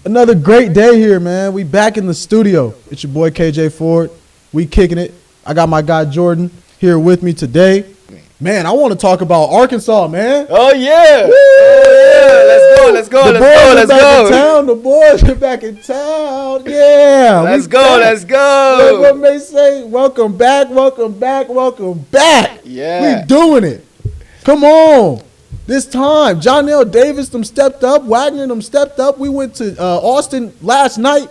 Another great day here, man. We back in the studio. It's your boy KJ Ford. We kicking it. I got my guy Jordan here with me today. Man, I want to talk about Arkansas, man. Oh yeah! Woo! Oh yeah! Let's go! The boys are back in town. Yeah. Let's go! What may say? Welcome back. Yeah. We doing it. Come on. This time, Johnell Davis them stepped up. Wagner them stepped up. We went to Austin last night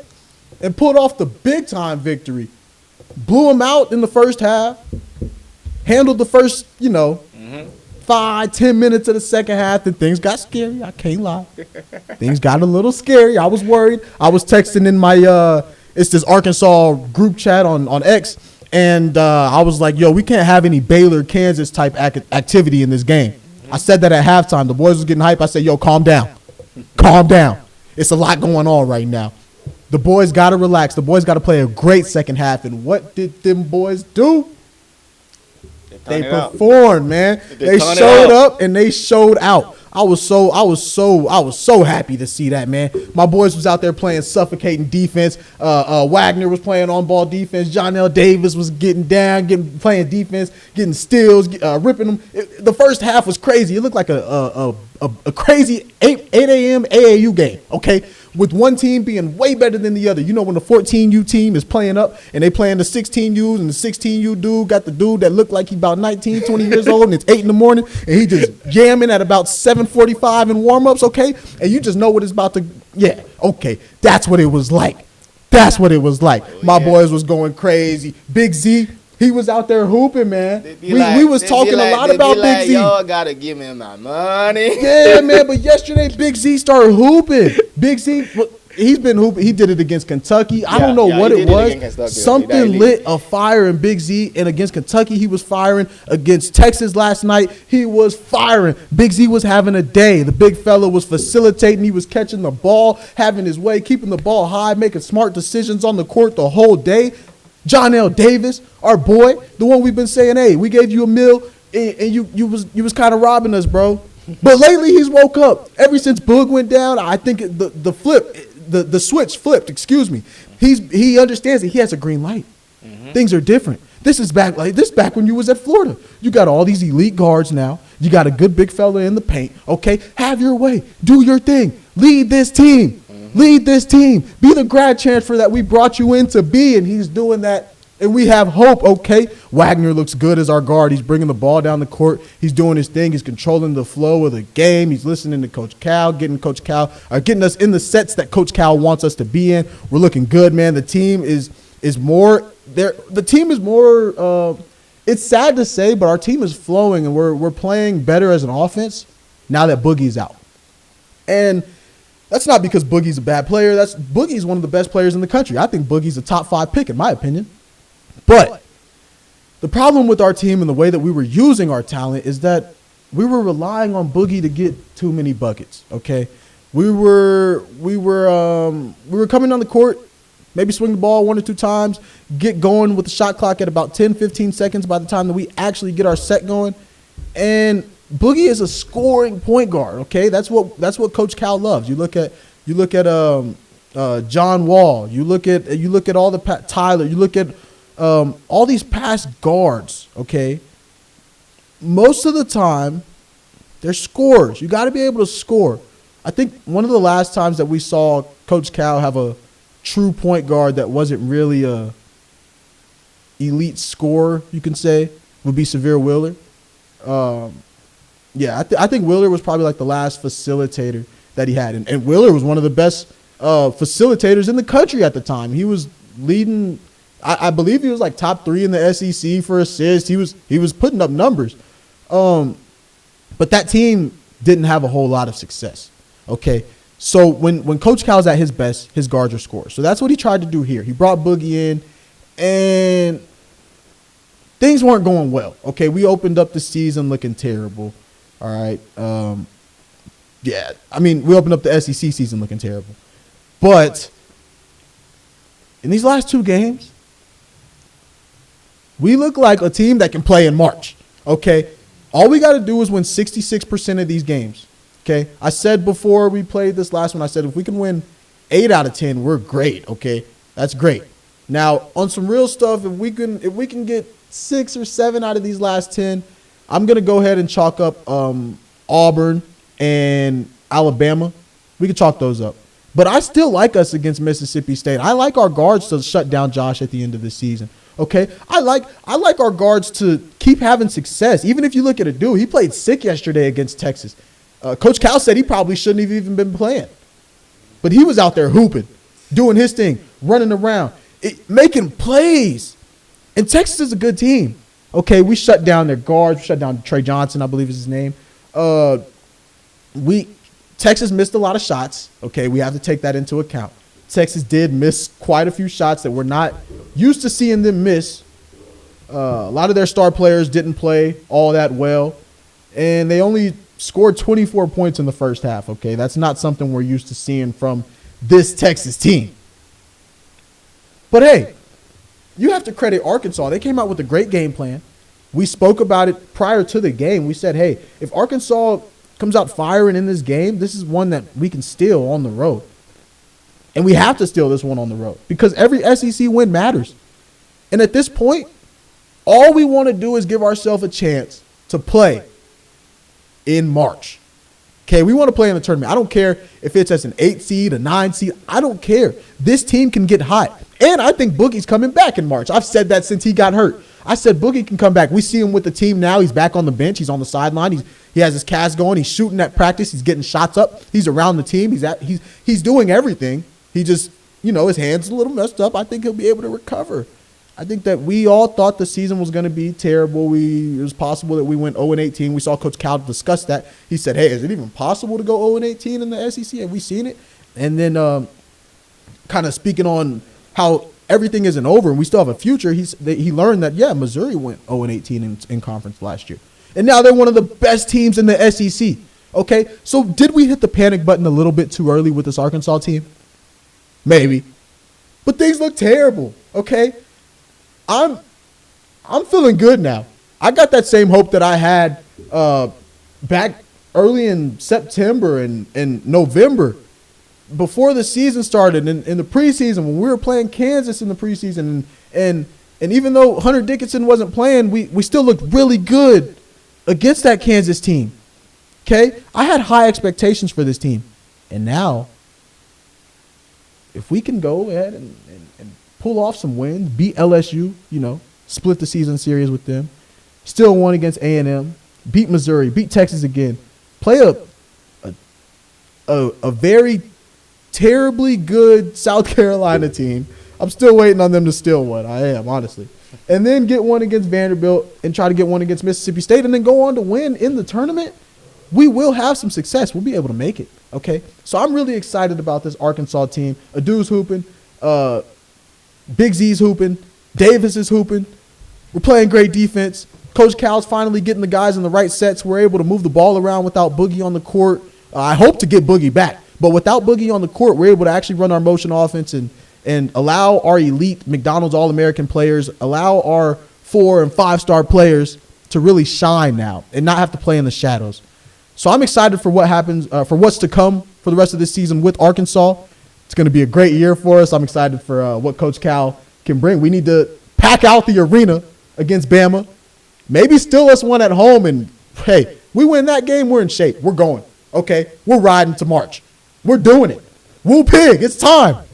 and pulled off the big-time victory. Blew them out in the first half. Handled the first, 5-10 minutes of the second half. Then things got scary. I can't lie. Things got a little scary. I was worried. I was texting in my it's this Arkansas group chat on X. And I was like, yo, we can't have any Baylor-Kansas type activity in this game. I said that at halftime. The boys was getting hype. I said, yo, calm down. Calm down. It's a lot going on right now. The boys got to relax. The boys got to play a great second half. And what did them boys do? They performed, man. They showed up and they showed out. I was so happy to see that, man. My boys was out there playing suffocating defense. Wagner was playing on-ball defense. Johnell Davis was getting down, playing defense, getting steals, ripping them. The first half was crazy. It looked like a crazy 8 a.m. AAU game, okay, with one team being way better than the other. You know, when the 14U team is playing up and they playing the 16Us and the 16U dude got the dude that looked like he about 19, 20 years old and it's 8 in the morning and he just jamming at about 7:45 in warm-ups, okay? And you just know what it's about to, yeah, okay. That's what it was like. My boys was going crazy. Big Z, he was out there hooping, man. We was talking a lot about Big Z. Y'all gotta give me my money. Yeah, man, but yesterday Big Z started hooping. Big Z, he's been hooping. He did it against Kentucky. I don't know what it was. Something lit a fire in Big Z, and against Kentucky he was firing. Against Texas last night he was firing. Big Z was having a day. The big fella was facilitating. He was catching the ball, having his way, keeping the ball high, making smart decisions on the court the whole day. Johnell Davis, our boy, the one we've been saying, hey, we gave you a meal and you was kind of robbing us, bro. But lately he's woke up. Ever since Boog went down, I think the switch flipped, excuse me. He understands that he has a green light. Mm-hmm. Things are different. This is back when you was at Florida. You got all these elite guards now. You got a good big fella in the paint. Okay, have your way. Do your thing. Lead this team. Lead this team. Be the grad transfer that we brought you in to be, and he's doing that, and we have hope, okay? Wagner looks good as our guard. He's bringing the ball down the court. He's doing his thing. He's controlling the flow of the game. He's listening to Coach Cal, getting us in the sets that Coach Cal wants us to be in. We're looking good, man. The team is more there. The team is more it's sad to say, but our team is flowing, and we're playing better as an offense now that Boogie's out. And that's not because Boogie's a bad player. Boogie's one of the best players in the country. I think Boogie's a top 5 pick, in my opinion. But the problem with our team and the way that we were using our talent is that we were relying on Boogie to get too many buckets. Okay, we were coming on the court, maybe swing the ball 1 or 2 times, get going with the shot clock at about 10, 15 seconds by the time that we actually get our set going, and Boogie is a scoring point guard, okay? That's what Coach Cal loves. You look at John Wall. You look at all the Tyler. You look at all these past guards, okay? Most of the time, they're scorers. You got to be able to score. I think one of the last times that we saw Coach Cal have a true point guard that wasn't really a elite scorer, you can say, would be Severe Wheeler. Yeah, I think Wheeler was probably like the last facilitator that he had. And Wheeler was one of the best facilitators in the country at the time. He was leading, I believe he was like top 3 in the SEC for assists. He was putting up numbers. But that team didn't have a whole lot of success. Okay. So when Coach Cal's at his best, his guards are scorers. So that's what he tried to do here. He brought Boogie in, and things weren't going well. Okay, we opened up the season looking terrible. All right. Yeah, I mean, we opened up the SEC season looking terrible. But in these last 2 games, we look like a team that can play in March. Okay, all we got to do is win 66% of these games. Okay, I said before we played this last one, I said if we can win 8 out of 10, we're great, okay? That's great. Now, on some real stuff, if we can get 6 or 7 out of these last 10, I'm going to go ahead and chalk up Auburn and Alabama. We can chalk those up. But I still like us against Mississippi State. I like our guards to shut down Josh at the end of the season. Okay, I like our guards to keep having success. Even if you look at a dude, he played sick yesterday against Texas. Coach Cal said he probably shouldn't have even been playing. But he was out there hooping, doing his thing, running around, making plays. And Texas is a good team. Okay, we shut down their guards. We shut down Trey Johnson, I believe is his name. Texas missed a lot of shots. Okay, we have to take that into account. Texas did miss quite a few shots that we're not used to seeing them miss. A lot of their star players didn't play all that well, and they only scored 24 points in the first half. Okay, that's not something we're used to seeing from this Texas team. But hey, you have to credit Arkansas. They came out with a great game plan. We spoke about it prior to the game. We said, hey, if Arkansas comes out firing in this game, this is one that we can steal on the road. And we have to steal this one on the road because every SEC win matters. And at this point, all we want to do is give ourselves a chance to play in March. Okay, we want to play in the tournament. I don't care if it's as an 8 seed, a 9 seed. I don't care. This team can get hot. And I think Boogie's coming back in March. I've said that since he got hurt. I said Boogie can come back. We see him with the team now. He's back on the bench. He's on the sideline. He has his cast going. He's shooting at practice. He's getting shots up. He's around the team. He's doing everything. He just, his hand's a little messed up. I think he'll be able to recover. I think that we all thought the season was going to be terrible. It was possible that we went 0-18. We saw Coach Cal discuss that. He said, hey, is it even possible to go 0-18 in the SEC? Have we seen it? And then kind of speaking on how everything isn't over and we still have a future, he learned that, yeah, Missouri went 0-18 in conference last year. And now they're one of the best teams in the SEC. Okay, so did we hit the panic button a little bit too early with this Arkansas team? Maybe. But things look terrible, okay? I'm feeling good now. I got that same hope that I had back early in September and November before the season started in the preseason when we were playing Kansas in the preseason. And even though Hunter Dickinson wasn't playing, we still looked really good against that Kansas team. Okay? I had high expectations for this team. And now, if we can go ahead and pull off some wins, beat LSU, split the season series with them, still won against A&M, beat Missouri, beat Texas again, play a very terribly good South Carolina team. I'm still waiting on them to steal one. I am, honestly. And then get one against Vanderbilt and try to get one against Mississippi State and then go on to win in the tournament. We will have some success. We'll be able to make it, okay? So I'm really excited about this Arkansas team. Adu's hooping. Big Z's hooping. Davis is hooping. We're playing great defense. Coach Cal's finally getting the guys in the right sets. We're able to move the ball around without Boogie on the court. I hope to get Boogie back. But without Boogie on the court, we're able to actually run our motion offense and allow our elite McDonald's All-American players, allow our 4- and 5-star players to really shine now and not have to play in the shadows. So I'm excited for what happens, for what's to come for the rest of this season with Arkansas. It's going to be a great year for us. I'm excited for what Coach Cal can bring. We need to pack out the arena against Bama, maybe steal us one at home, and, hey, we win that game, we're in shape. We're going, okay? We're riding to March. We're doing it. Woo pig, it's time.